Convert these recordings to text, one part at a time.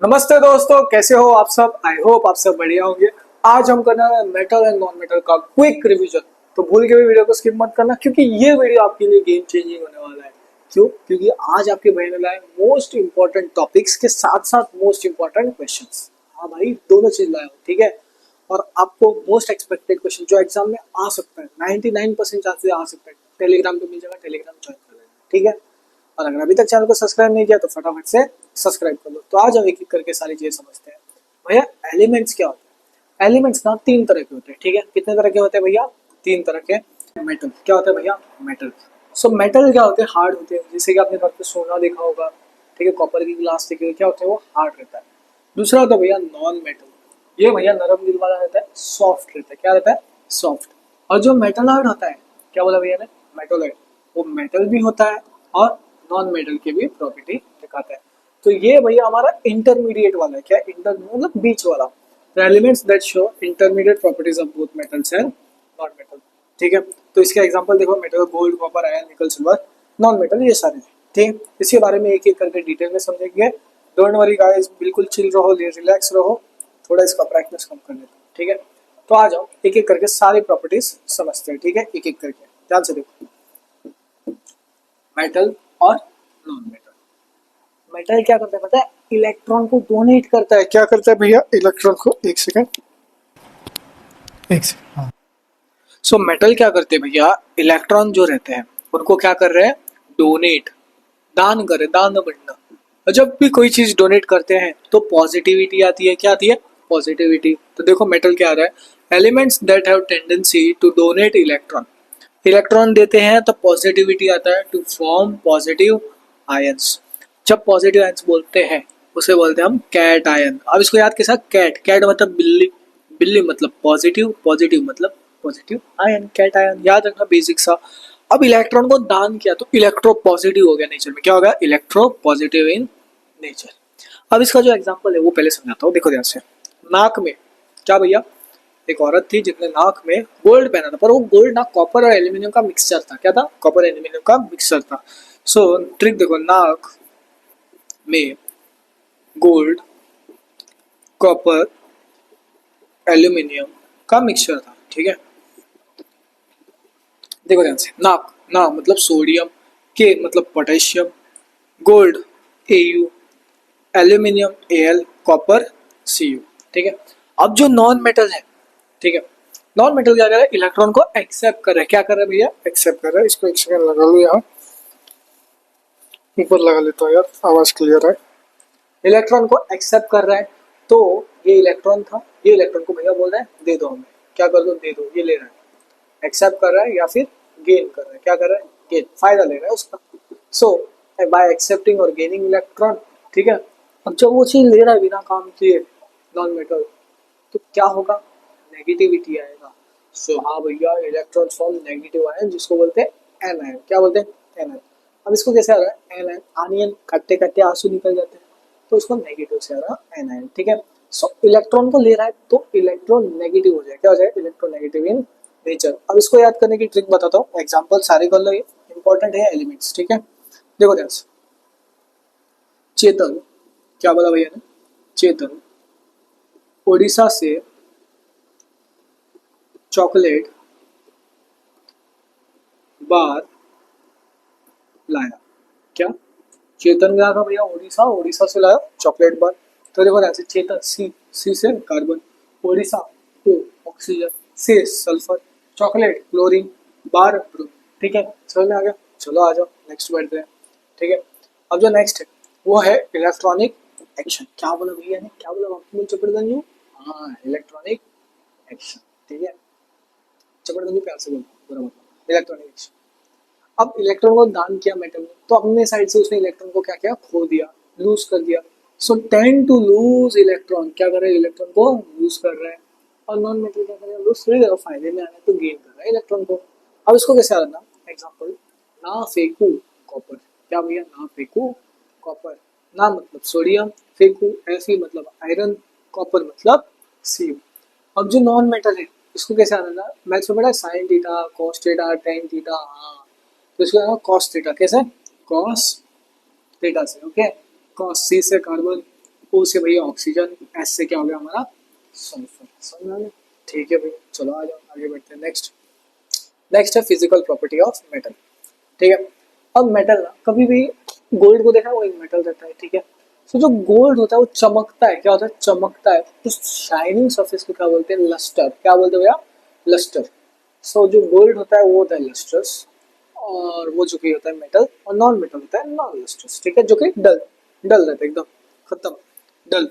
नमस्ते दोस्तों, कैसे हो आप सब। आई होप आप सब बढ़िया होंगे। आज हम करना है मेटल एंड नॉन मेटल का क्विक रिवीजन। तो भूल के भी वीडियो को स्किप मत करना, क्योंकि ये वीडियो आपके लिए गेम चेंजिंग होने वाला है। क्यों? क्योंकि आज आपके भाई ने लाए मोस्ट इंपॉर्टेंट टॉपिक्स के साथ साथ मोस्ट इंपॉर्टेंट क्वेश्चंस। हाँ भाई, दोनों चीज लाया हूँ, ठीक है। और आपको मोस्ट एक्सपेक्टेड क्वेश्चन जो एग्जाम में आ सकता है, 99% चांसेस आ सकता है, टेलीग्राम पे मिल जाएगा, टेलीग्राम ज्वाइन कर लेना, ठीक है। और अगर अभी तक चैनल को सब्सक्राइब नहीं किया तो फटाफट से सब्सक्राइब कर लो। तो आज हम एक एक करके सारी चीजें समझते हैं। भैया, एलिमेंट्स क्या होते हैं? एलिमेंट्स ना तीन तरह के होते हैं, ठीक है। कितने तरह के होते हैं भैया? तीन तरह के। मेटल क्या होता है भैया? मेटल। सो मेटल क्या होते हैं? हार्ड होते हैं। जैसे कि आपने घर पे सोना देखा होगा, ठीक है, कॉपर की ग्लास देखी होगी, क्या होते हैं वो? हार्ड रहता है। दूसरा होता है भैया नॉन मेटल। ये भैया नरम दिल वाला रहता है, सॉफ्ट रहता है। क्या रहता है? सॉफ्ट। और जो मेटलॉइड होता है, क्या बोला भैया ने? मेटलॉइड। वो मेटल भी होता है और नॉन मेटल की भी प्रॉपर्टी दिखाता है। तो ये भैया हमारा इंटरमीडिएट वाला है। क्या? इंटर मतलब बीच वाला। The elements that show intermediate properties of both metals and non metal, ठीक है। तो इसके एग्जांपल देखो, मेटल गोल्ड, कॉपर, आयरन, निकल, सिल्वर। नॉन मेटल ये सारे, ठीक है। इसके बारे में एक एक करके डिटेल में समझेंगे। डोंट वरी गाइस, बिल्कुल चिल रहो, रिलैक्स रहो। थोड़ा इसका ब्राइटनेस कम कर लेते हैं, ठीक है। तो आ जाओ, एक एक करके सारी प्रॉपर्टीज समझते हैं, ठीक है। एक एक करके ध्यान से देखो। मेटल और नॉन मेटल। मेटल क्या करता है पता है? इलेक्ट्रॉन को डोनेट करता है। क्या करता है भैया? इलेक्ट्रॉन को, एक सेकंड, एक सेकंड, हाँ। सो मेटल क्या करते हैं भैया? इलेक्ट्रॉन जो रहते हैं उनको क्या कर रहे हैं? डोनेट, दान कर रहे, दान बढ़ना। और जब भी कोई चीज डोनेट करते हैं तो पॉजिटिविटी आती है। क्या आती है? पॉजिटिविटी। तो देखो मेटल क्या आ रहा है? Elements that have tendency to donate electron. Electron देते हैं तो पॉजिटिविटी आता है, टू फॉर्म पॉजिटिव आयंस। जब पॉजिटिव आयंस बोलते हैं उसे बोलते हैं हम कैट आयन। अब इसको याद के साथ, कैट, कैट मतलब बिल्ली, बिल्ली मतलब पॉजिटिव, पॉजिटिव मतलब पॉजिटिव आयन, कैट आयन। याद रखना, बेसिक सा। अब इलेक्ट्रॉन को दान किया तो इलेक्ट्रो पॉजिटिव हो गया नेचर में। क्या होगा? Electro positive in nature. अब इसका जो एग्जांपल है वो पहले समझाता हूँ, देखो ध्यान से। नाक में, क्या भैया? एक औरत थी जिसने नाक में गोल्ड पहना था, पर वो गोल्ड ना कॉपर और एल्यूमिनियम का मिक्सचर था। क्या था? कॉपर एल्यूमिनियम का मिक्सचर था। सो ट्रिक देखो, नाक में गोल्ड, कॉपर, एल्यूमिनियम का मिक्सचर था, ठीक है। देखो ध्यान से, नाक, ना मतलब सोडियम, के मतलब potassium, gold Au, aluminium Al, copper Cu, ठीक है। अब जो नॉन मेटल है, ठीक है, नॉन मेटल क्या कर रहा है? इलेक्ट्रॉन को एक्सेप्ट कर रहा है। क्या कर रहा है भैया? एक्सेप्ट कर रहा है। इसको एक सेकंड लगा लो, यहाँ ऊपर लगा लेता हूँ यार, आवाज क्लियर है। इलेक्ट्रॉन को एक्सेप्ट कर रहा है। तो ये इलेक्ट्रॉन था, ये इलेक्ट्रॉन को भैया बोल रहा है दे दो हमें। क्या कर दो? दे दो। ये ले रहा है, एक्सेप्ट कर रहा है या फिर गेन कर रहा है। क्या कर रहा है? गेन, फायदा ले रहा है उसका। सो बाय एक्सेप्टिंग और गेनिंग इलेक्ट्रॉन, ठीक है। अब जब वो चीज ले रहा है बिना काम किए, नॉन मेटल, तो क्या होगा? नेगेटिविटी आएगा। सो हाँ भैया, इलेक्ट्रॉन फॉर्म नेगेटिव आयन, जिसको बोलते हैं एन आयन। क्या बोलते हैं? An ion. अब इसको कैसे आ रहा है? एन आयन, आनियन खट्टे खट्टे आंसू निकल जाते हैं, तो उसको नेगेटिव से आ रहा एन आयन, ठीक है। सो इलेक्ट्रॉन को ले रहा है तो इलेक्ट्रॉन नेगेटिव हो जाए। क्या हो जाए? Electron negative in nature. अब इसको याद करने की ट्रिक बताता हूँ, एग्जाम्पल सारे कर लो, ये इंपॉर्टेंट है एलिमेंट्स, ठीक है। देखो ध्यान से, चेतन, क्या बोला भैया ने? चेतन उड़ीसा से चॉकलेट बार लाया। क्या? चेतन गया था भैया उड़ीसा, उड़ीसा से लाया चॉकलेट बार। तो देखो ध्यान से, चेतन सी, सी से कार्बन, उड़ीसा ओ ऑक्सीजन, से सल्फर, चॉकलेट क्लोरीन, बार ब्रोमीन, ठीक है। समझ में आ गया? चलो आ जाओ, नेक्स्ट बढ़ते हैं, ठीक है। अब जो नेक्स्ट है वो है इलेक्ट्रॉनिक एक्शन। क्या बोला भैया ने? क्या बोला? आपको चपड़गंजू? हाँ, इलेक्ट्रॉनिक एक्शन, ठीक है। चपड़गंजू प्यार से बोलो, बुरा मत मानो। Electronic action. अब इलेक्ट्रॉन को दान किया मेटल ने, तो अपने साइड से उसने इलेक्ट्रॉन को क्या किया? खो दिया, लूज कर दिया। सो टेंड टू लूज इलेक्ट्रॉन। क्या कर रहा है? इलेक्ट्रॉन को लूज कर रहा है। और नॉन मेटल क्या कर रहा है? लूज थोड़ी कर, फायदे में आना है तो गेन कर रहा है इलेक्ट्रॉन को। अब इसको कैसे आना? एग्जाम्पल, ना फेंकू कॉपर। क्या भैया? ना फेंकू कॉपर। ना मतलब सोडियम, फेंकू Fe मतलब आयरन, कॉपर मतलब Cu। अब जो नॉन मेटल है इसको कैसे आना ना? मैथ्स में बड़ा sine theta, cos theta, tan theta, हाँ। तो इसको आना कॉस थीटा। कैसे? कॉस थीटा से, ओके। कॉस, सी से कार्बन, O से भैया ऑक्सीजन, S से क्या हो गया हमारा सल्फर। समझ में आ गया? ठीक है भैया, चलो आ जाओ आगे बढ़ते हैं। नेक्स्ट नेक्स्ट है फिजिकल प्रॉपर्टी ऑफ मेटल। ठीक है, अब मेटल ना कभी भी, गोल्ड को देखा, वो एक मेटल रहता है, ठीक है। तो जो गोल्ड होता है वो चमकता है, क्या होता है, चमकता है। उस शाइनिंग सरफेस को क्या बोलते हैं, लस्टर। क्या बोलते हैं भैया, लस्टर। सो जो गोल्ड होता है वो होता है लस्टर्स, और वो जो कि होता है मेटल, और नॉन मेटल होता है नॉन लस्टर्स, ठीक है, जो कि डल डल रहता है, एकदम खत्म, डल।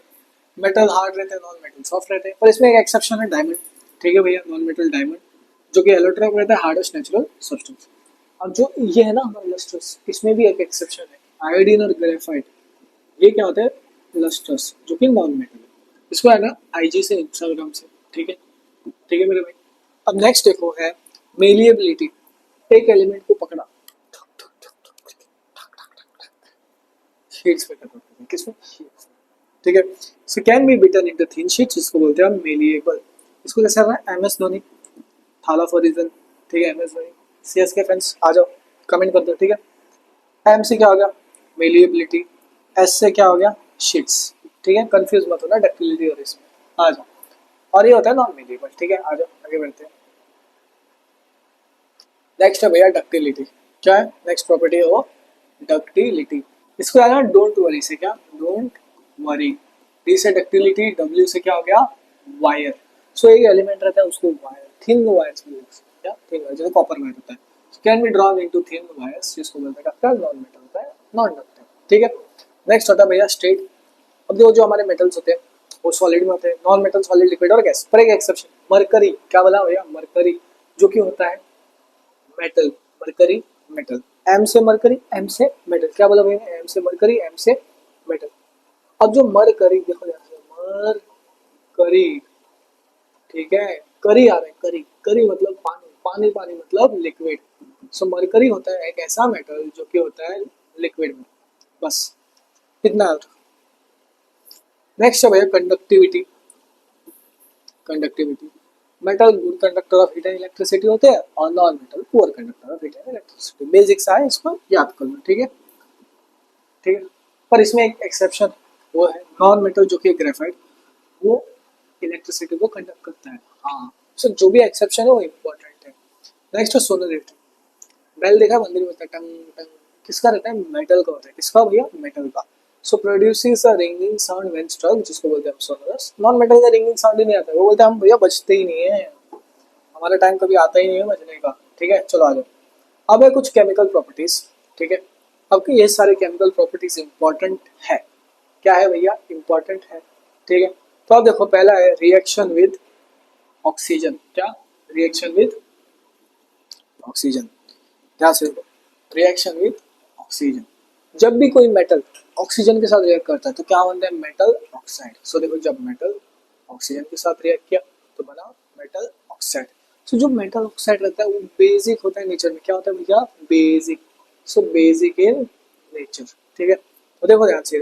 मेटल हार्ड रहते हैं, नॉन मेटल सॉफ्ट रहते हैं, पर इसमें एक एक्सेप्शन है, डायमंड। ठीक है भैया, नॉन मेटल डायमंड, जो कि एलोट्रोप रहता है, हार्डेस्ट नेचुरल सब्सटेंस। अब जो ये है ना हमारा लस्टर्स, इसमें भी एक एक्सेप्शन है, आयोडीन और ग्रेफाइट। ये क्या होता है, लस्टर्स, जो कि नॉन मेटल है। इसको है ना आईजी से, इंस्टाग्राम से, ठीक है, ठीक है मेरे भाई। अब नेक्स्ट देखो है मेलिएबिलिटी। एक एलिमेंट को पकड़ा, शीट्स पे कट होता है, किसमें, शीट्स, ठीक है। So can be bitten into thin sheets, जिसको बोलते हैं हम मेलिएबल। इसको कैसे करना है, एमएस धोनी, थाला फॉर रीजन, ठीक है, एमएस धोनी। सीएसके फैंस आ जाओ, कमेंट कर दो, ठीक है। एम से क्या हो गया, मेलिएबिलिटी। एस से क्या हो गया, शीट्स, ठीक है, कंफ्यूज मत होना डक्टिलिटी और इसमें, आ जाओ। और ये होता है नॉन मेलिएबल, ठीक है, आ जाओ आगे बढ़ते हैं। नेक्स्ट है भैया डक्टिलिटी। क्या है नेक्स्ट प्रॉपर्टी है वो, डक्टिलिटी। इसको याद है, डोंट वरी से, क्या, डोंट वरी। डी से डक्टिलिटी, डब्ल्यू से क्या हो गया, वायर। सो एक एलिमेंट रहता है उसको वायर, थिन वायर्स में लिख सकते हैं, क्या, थिन वायर, जैसे कॉपर वायर होता है, can be drawn into thin wires, जिसको बोलते हैं डक्टाइल, नॉन मेटल होता है, नॉन डक्टाइल, ठीक है। नेक्स्ट होता है भैया स्टेट। अब देखो जो हमारे मेटल्स होते हैं वो सॉलिड में होते हैं, नॉन मेटल, सॉलिड, लिक्विड और गैस, पर एक एक्सेप्शन, मरकरी। क्या बोला भैया, मरकरी, जो कि होता है मेटल, मरकरी मेटल। एम से मरकरी, एम से मेटल, क्या बोला भैया, एम से मरकरी, एम से मेटल। अब जो मरकरी, देखो ध्यान से, मरकरी, ठीक है, करी आ रहा है, करी, करी मतलब पानी, पानी पानी मतलब लिक्विड। सो मरकरी होता है एक ऐसा मेटल जो कि होता है लिक्विड में, बस इतना है। नेक्स्ट है भैया conductivity. Conductivity, metal good conductor of heat and electricity होते हैं, और non metal poor conductor of heat and electricity. Basics है, इसको याद कर लो, ठीक है, ठीक है। पर इसमें एक एक्सेप्शन, वो है नॉन मेटल, जो कि ग्रेफाइट, वो इलेक्ट्रिसिटी को कंडक्ट करता है। हाँ, सो जो भी एक्सेप्शन है वो इम्पोर्टेंट है। नेक्स्ट है सोनोरिटी। बेल देखा मंदिर में होता है, टंग टंग, किसका रहता है, मेटल का होता है, किसका भैया, मेटल का। So producing a ringing sound when struck, जिसको बोलते हैं हम सोनोरस। नॉन मेटल का रिंगिंग साउंड ही नहीं आता है, वो बोलते हैं हम भैया बजते ही नहीं है, हमारा टाइम कभी आता ही नहीं है बजने का, ठीक है, चलो आ जाओ। अब है कुछ केमिकल प्रॉपर्टीज, ठीक है। अब कि ये सारे केमिकल प्रॉपर्टीज इंपॉर्टेंट है, क्या है भैया, इंपॉर्टेंट है, ठीक है। तो अब देखो पहला है रिएक्शन विद ऑक्सीजन। क्या, रिएक्शन विद ऑक्सीजन, ध्यान से देखो, रिएक्शन विद ऑक्सीजन। जब भी कोई मेटल ऑक्सीजन के साथ रिएक्ट करता है तो क्या बनता है, मेटल ऑक्साइड। सो देखो जब मेटल ऑक्सीजन के साथ रिएक्ट किया तो बना मेटल ऑक्साइड। सो जो मेटल ऑक्साइड रहता है वो बेसिक होता है नेचर में, क्या होता है भैया, basic. So basic in nature, ठीक है। तो देखो ध्यान से,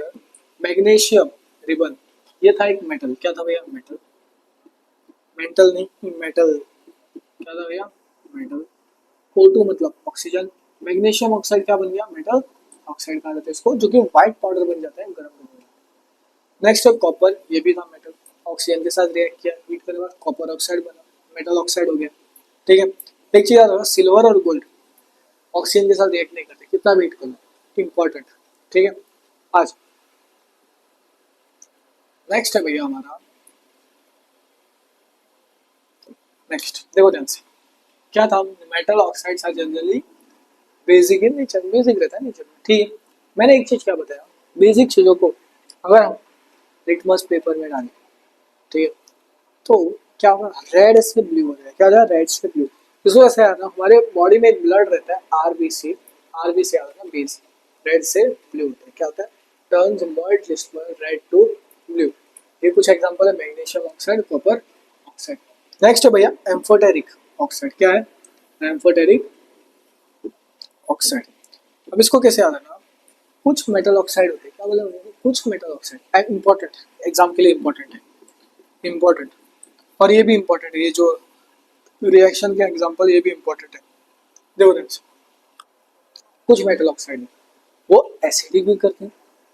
मैग्नीशियम रिबन, ये था एक मेटल, क्या था भैया, मेटल, मेंटल नहीं, मेटल, क्या था भैया, मेटल। O2 मतलब ऑक्सीजन, मैग्नीशियम ऑक्साइड क्या बन गया, मेटल ऑक्साइड कहा जाता है इसको, जो कि व्हाइट पाउडर बन जाता है गर्म करने में। नेक्स्ट है कॉपर, ये भी था मेटल, ऑक्सीजन के साथ रिएक्ट किया, हीट करने के बाद कॉपर ऑक्साइड बना, मेटल ऑक्साइड हो गया, ठीक है। एक चीज याद रखना, सिल्वर और गोल्ड ऑक्सीजन के साथ रिएक्ट नहीं करते, कितना भी हीट कर लो, इंपॉर्टेंट, ठीक है। आज नेक्स्ट है भैया हमारा, नेक्स्ट देखो ध्यान से, क्या था, metal oxides are generally basic in nature, basic रहता है नेचर में, ठीक है। मैंने एक चीज क्या बताया, बेसिक चीजों को अगर हम लिटमस पेपर में डालें, ठीक है, तो क्या होगा, रेड से ब्लू हो जाएगा, क्या हो जाएगा, रेड से ब्लू। इसको ऐसे आता है, हमारे बॉडी में एक ब्लड रहता है आरबीसी, आरबीसी आता है ना बेस, रेड से ब्लू होता है, क्या होता है, टर्न्स मॉइल्ड लिस्टर रेड टू ब्लू। ये कुछ एग्जांपल है, magnesium oxide, copper oxide. Next है भैया एम्फोटेरिक ऑक्साइड, क्या है, एम्फोटेरिक ऑक्साइड। अब इसको कैसे याद रखना, कुछ मेटल ऑक्साइड होते हैं, क्या बोला, कुछ मेटल ऑक्साइड इंपॉर्टेंट, एग्जाम के लिए इंपॉर्टेंट है, इंपॉर्टेंट। और ये भी इंपॉर्टेंट है, ये जो रिएक्शन के एग्जांपल ये भी इंपॉर्टेंट है। देखो फ्रेंड्स, कुछ मेटल ऑक्साइड है वो एसिडिक भी करते हैं,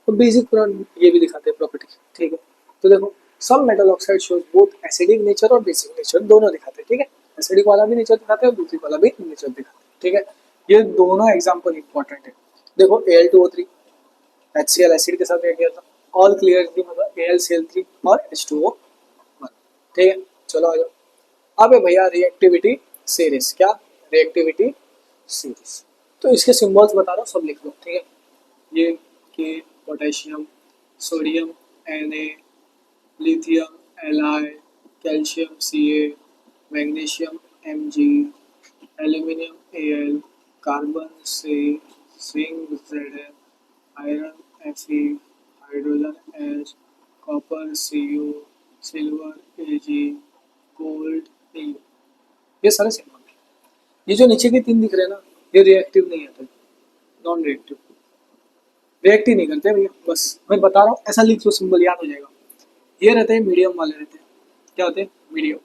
तो बेसिक ये भी दिखाते हैं प्रॉपर्टी, ठीक है। तो देखो सब metal oxide shows both acidic nature और बेसिक नेचर दोनों दिखाते हैं, ठीक है। एसिडिक वाला भी नेचर दिखाते हैं और बेसिक वाला भी नेचर दिखाते हैं, ठीक है। ये दोनों एग्जाम्पल इंपॉर्टेंट है। देखो Al2O3 HCl एसिड के साथ रिएक्ट किया था, ऑल क्लियर थी मतलब AlCl3 और H2O1, ठीक है। चलो आ जाओ। अब है भैया रिएक्टिविटी सीरीज, क्या रिएक्टिविटी सीरीज। तो इसके सिंबल्स बता रहा हूँ, सब लिख लो, ठीक है। ये K potassium, sodium Na, lithium Li, calcium Ca, magnesium Mg, aluminium Al, carbon से, zinc Zn, iron Fe, hydrogen H, copper Cu, silver Ag, gold Eu। ये सारे सिंबल। ये जो नीचे के तीन दिख रहे हैं ना, ये रिएक्टिव नहीं है, नॉन रिएक्टिव, रिएक्ट ही नहीं करते भैया। बस मैं बता रहा हूँ, ऐसा लिख लो, सिंबल याद हो जाएगा। ये रहते हैं मीडियम वाले, रहते हैं क्या होते हैं, मीडियम,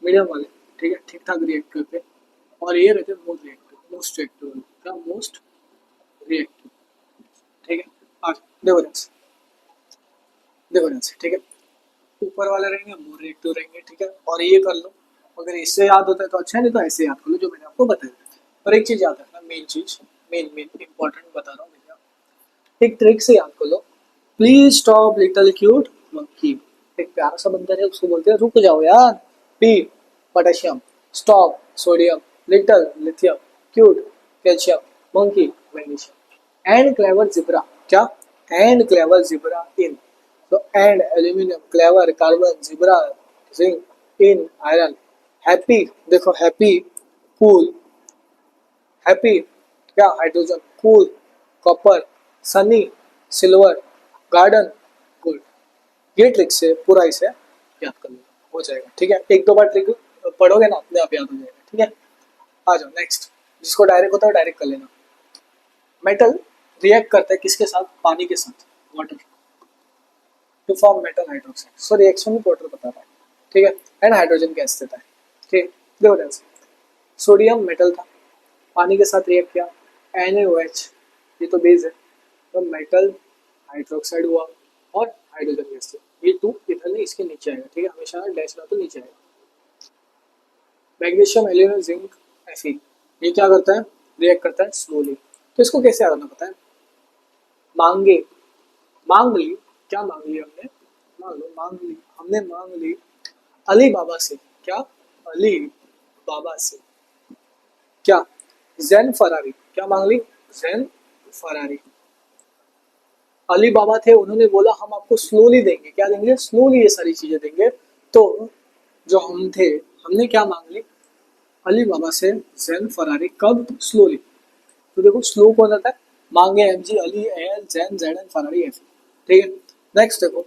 मीडियम वाले, ठीक है, ठीक ठाक रिएक्ट करते हैं। और ये रहते हैं मोस्ट रिएक्टिव, मोस्ट रिएक्टिव, क्या मोस्ट रिएक्टिव, ठीक है। आज देखो ध्यान से, देखो ध्यान से, ठीक है। ऊपर वाले रहेंगे मोर रिएक्टिव रहेंगे, ठीक है। और ये कर लो, अगर इससे याद होता है तो अच्छा है, नहीं तो ऐसे याद कर लो जो मैंने आपको बताया। और एक चीज याद रखना, मेन चीज, मेन इंपॉर्टेंट बता रहा हूँ भैया, एक ट्रिक से याद कर लो। Please stop little cute monkey. एक प्यारा सा बंदर है, उसको बोलते हैं रुक जाओ यार। P potassium, stop sodium, little lithium, cute calcium, monkey magnesium, and clever zebra, क्या एंड क्लेवर जिब्रा इन। तो and aluminium, clever, carbon, zebra, zinc, in iron, happy, देखो हैप्पी, कूल, हैप्पी क्या hydrogen, cool, copper, Sunny, silver, garden, gold. ये trick से पूरा इसे याद कर लो, हो जाएगा, ठीक है। एक दो बार ट्रिक पढ़ोगे ना, अपने आप याद हो जाएगा, ठीक है। आ जाओ नेक्स्ट, जिसको डायरेक्ट होता है डायरेक्ट कर लेना। मेटल रिएक्ट करता है किसके साथ, पानी के साथ, water, to form metal hydroxide. So reaction में वाटर बता रहा है, ठीक है। एंड हाइड्रोजन गैस देता है, ठीक है। देखो ध्यान से, सोडियम मेटल था, पानी के साथ रिएक्ट किया, NaOH, ये तो बेस है, तो मेटल हाइड्रोक्साइड हुआ और हाइड्रोजन गैस थी। ये टू इधर नहीं, इसके नीचे आएगा, ठीक है, हमेशा डैश ना तो नीचे आएगा। मैग्नीशियम, एल्यूमिनियम, जिंक, Fe, ये क्या करता है, रिएक्ट करता है स्लोली। तो इसको कैसे याद रखना पता है, मांगे, मांग ली, क्या मांग ली हमने, मान लो मांग ली, हमने मांग ली अली बाबा से, क्या अली बाबा से, क्या जैन फरारी, क्या मांग ली जैन फरारी। अली बाबा थे, उन्होंने बोला हम आपको स्लोली देंगे, क्या देंगे, स्लोली ये सारी चीजें देंगे। तो जो हम थे, हमने क्या मांग ली अली बाबा से जैन फरारी, कब, स्लोली। तो देखो स्लो कौन आता है, मांगे MG, Ali, AL, Jain, ZN, Ferrari, F, ठीक है। नेक्स्ट देखो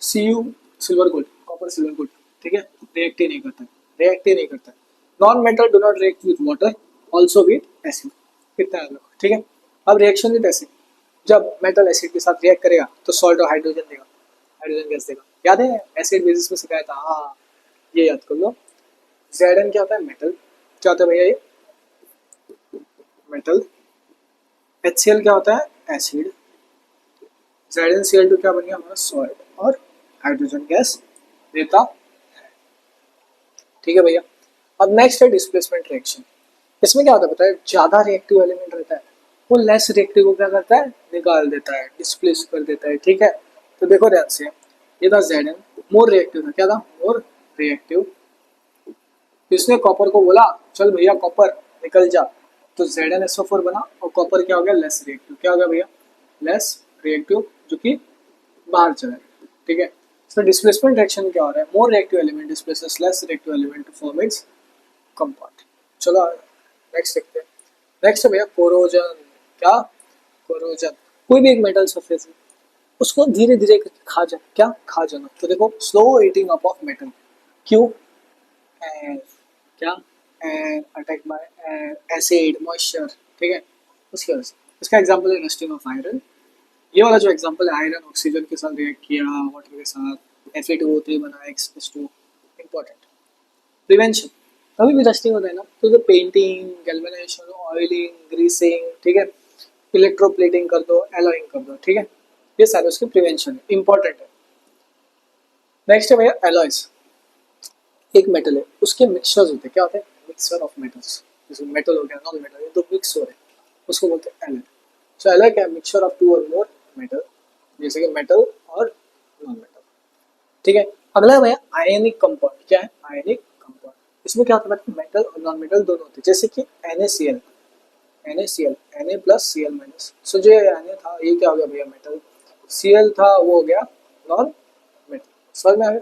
Cu, silver gold, copper silver gold, ठीक है, रिएक्ट ही नहीं करता है, रिएक्ट ही नहीं करता है। Non metal do not react with water, also with acid, कितना याद रखो, ठीक है। अब रिएक्शन विद एसिड, जब मेटल एसिड के साथ रिएक्ट करेगा तो सॉल्ट और हाइड्रोजन देगा, हाइड्रोजन गैस देगा, याद है एसिड बेसिस में सिखाया था, हाँ ये याद कर लो। Zn क्या होता है, मेटल, क्या होता है भैया ये, मेटल। HCl क्या होता है, एसिड। ZnCl2 क्या बन गया हमारा, सॉल्ट, और हाइड्रोजन गैस देता है, ठीक है भैया। अब नेक्स्ट है डिस्प्लेसमेंट रिएक्शन। इसमें क्या होता है पता है, ज्यादा रिएक्टिव एलिमेंट रहता है, वो लेस रिएक्टिव को क्या करता है, निकाल देता है, डिस्प्लेस कर देता है, ठीक है। तो देखो ध्यान से, ये था Zn, मोर रिएक्टिव था, क्या था, मोर रिएक्टिव। इसने कॉपर को बोला चल भैया कॉपर निकल जा, तो ZnSO4 बना, और कॉपर क्या हो गया, लेस रिएक्टिव, क्या हो गया भैया, लेस रिएक्टिव, जो कि बाहर चला गया, ठीक है। सो डिस्प्लेसमेंट रिएक्शन क्या हो रहा है, more reactive element displaces less reactive element to form its compound. चलो नेक्स्ट देखते हैं। नेक्स्ट है भैया कोरोजन, क्या कोरोजन, कोई भी एक मेटल सरफेस है उसको धीरे धीरे खा जाना, क्या खा जाना। तो देखो slow eating up of metal, क्यों, एंड क्या, and attack by acid moisture, ठीक है, उसकी वजह से। इसका एग्जांपल है रस्टिंग ऑफ आयरन। ये वाला जो एग्जांपल है, आयरन ऑक्सीजन के साथ रिएक्ट किया, वाटर के साथ, Fe2O3 बना, X2, इंपॉर्टेंट। प्रिवेंशन, कभी भी रस्टिंग होता है ना, तो पेंटिंग, गैल्वेनाइजेशन, ऑयलिंग, ग्रीसिंग, ठीक है, इलेक्ट्रोप्लेटिंग कर दो, एलॉइंग कर दो, ठीक है। ये सारे उसके प्रिवेंशन है, इंपॉर्टेंट है। नेक्स्ट है भैया एलॉयज। एक मेटल है, उसके मिक्सचर्स होते हैं, क्या होते हैं, मिक्सचर ऑफ मेटल्स। जैसे मेटल हो गया, नॉन मेटल, ये तो मिक्स हो रहे हैं, उसको बोलते हैं एलॉय। सो एलॉय क्या है, मिक्सचर ऑफ टू और मोर मेटल, जैसे कि मेटल और नॉन मेटल, ठीक है। अगला है भैया आयनिक कंपाउंड। क्या है, आयनिक कंपाउंड। इसमें क्या होता है, मेटल और नॉन मेटल दोनों होते हैं, जैसे कि NaCl, NaCl, Na plus Cl minus. So जो Na था ये क्या हो गया भैया, मेटल। Cl था वो हो गया नॉन मेटल। समझ में आ गया।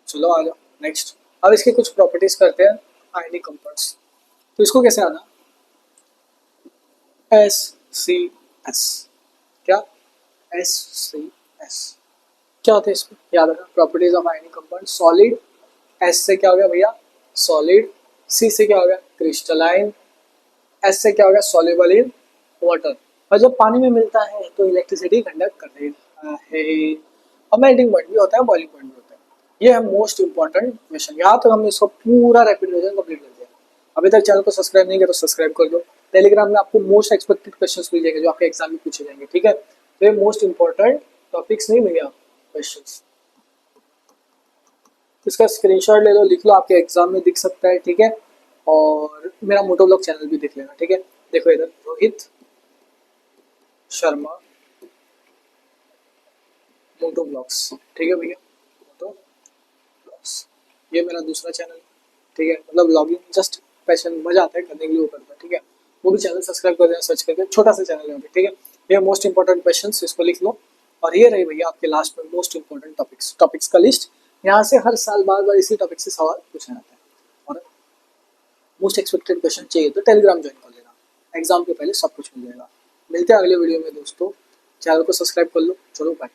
चलो आ जाओ नेक्स्ट। अब इसके कुछ प्रॉपर्टीज करते हैं आयनिक कंपाउंड्स। तो इसको कैसे आना, SCS। क्या, SCS क्या होता है, इसमें याद रखना properties of ionic compound. Solid, S से क्या हो गया भैया, सॉलिड। C से क्या हो गया, क्रिस्टलाइन। S से क्या हो गया, सॉल्युबल इन वाटर। और जब पानी में मिलता है तो इलेक्ट्रिसिटी कंडक्ट कर देता है। और मेल्टिंग पॉइंट भी होता है, बॉइलिंग पॉइंट भी होता है। ये है मोस्ट इंपॉर्टेंट क्वेश्चन। यहाँ तक हमने इसको पूरा रैपिड वर्जन कंप्लीट कर दिया। अभी तक चैनल को सब्सक्राइब नहीं किया तो सब्सक्राइब कर दो। टेलीग्राम में आपको मोस्ट एक्सपेक्टेड क्वेश्चंस मिल जाएंगे जो आपके एग्जाम में पूछे जाएंगे, ठीक है। तो ये मोस्ट इंपॉर्टेंट टॉपिक्स नहीं भैया, क्वेश्चंस। इसका स्क्रीनशॉट ले लो, लिख लो, आपके एग्जाम में दिख सकता है, ठीक है। और मेरा मोटो ब्लॉग चैनल भी देख लेना, ठीक है। देखो इधर रोहित शर्मा मोटो ब्लॉग्स, ठीक है भैया, मोटो ब्लॉग्स। ये मेरा दूसरा चैनल है, ठीक है। मतलब ब्लॉगिंग जस्ट पैशन, मजा आता है करने के लिए, वो करता है, ठीक है। वो भी चैनल सब्सक्राइब कर देना, सर्च करके, छोटा सा चैनल है, ठीक है। ये मोस्ट इंपॉर्टेंट क्वेश्चन, इसको लिख लो। और ये रही भैया आपके लास्ट में मोस्ट इंपॉर्टेंट टॉपिक्स का लिस्ट। यहाँ से हर साल बार बार इसी टॉपिक से सवाल पूछा जाता है। और मोस्ट एक्सपेक्टेड क्वेश्चन चाहिए तो टेलीग्राम ज्वाइन कर लेना, एग्जाम के पहले सब कुछ मिल जाएगा। मिलते हैं अगले वीडियो में दोस्तों, चैनल को सब्सक्राइब कर लो। चलो बाय।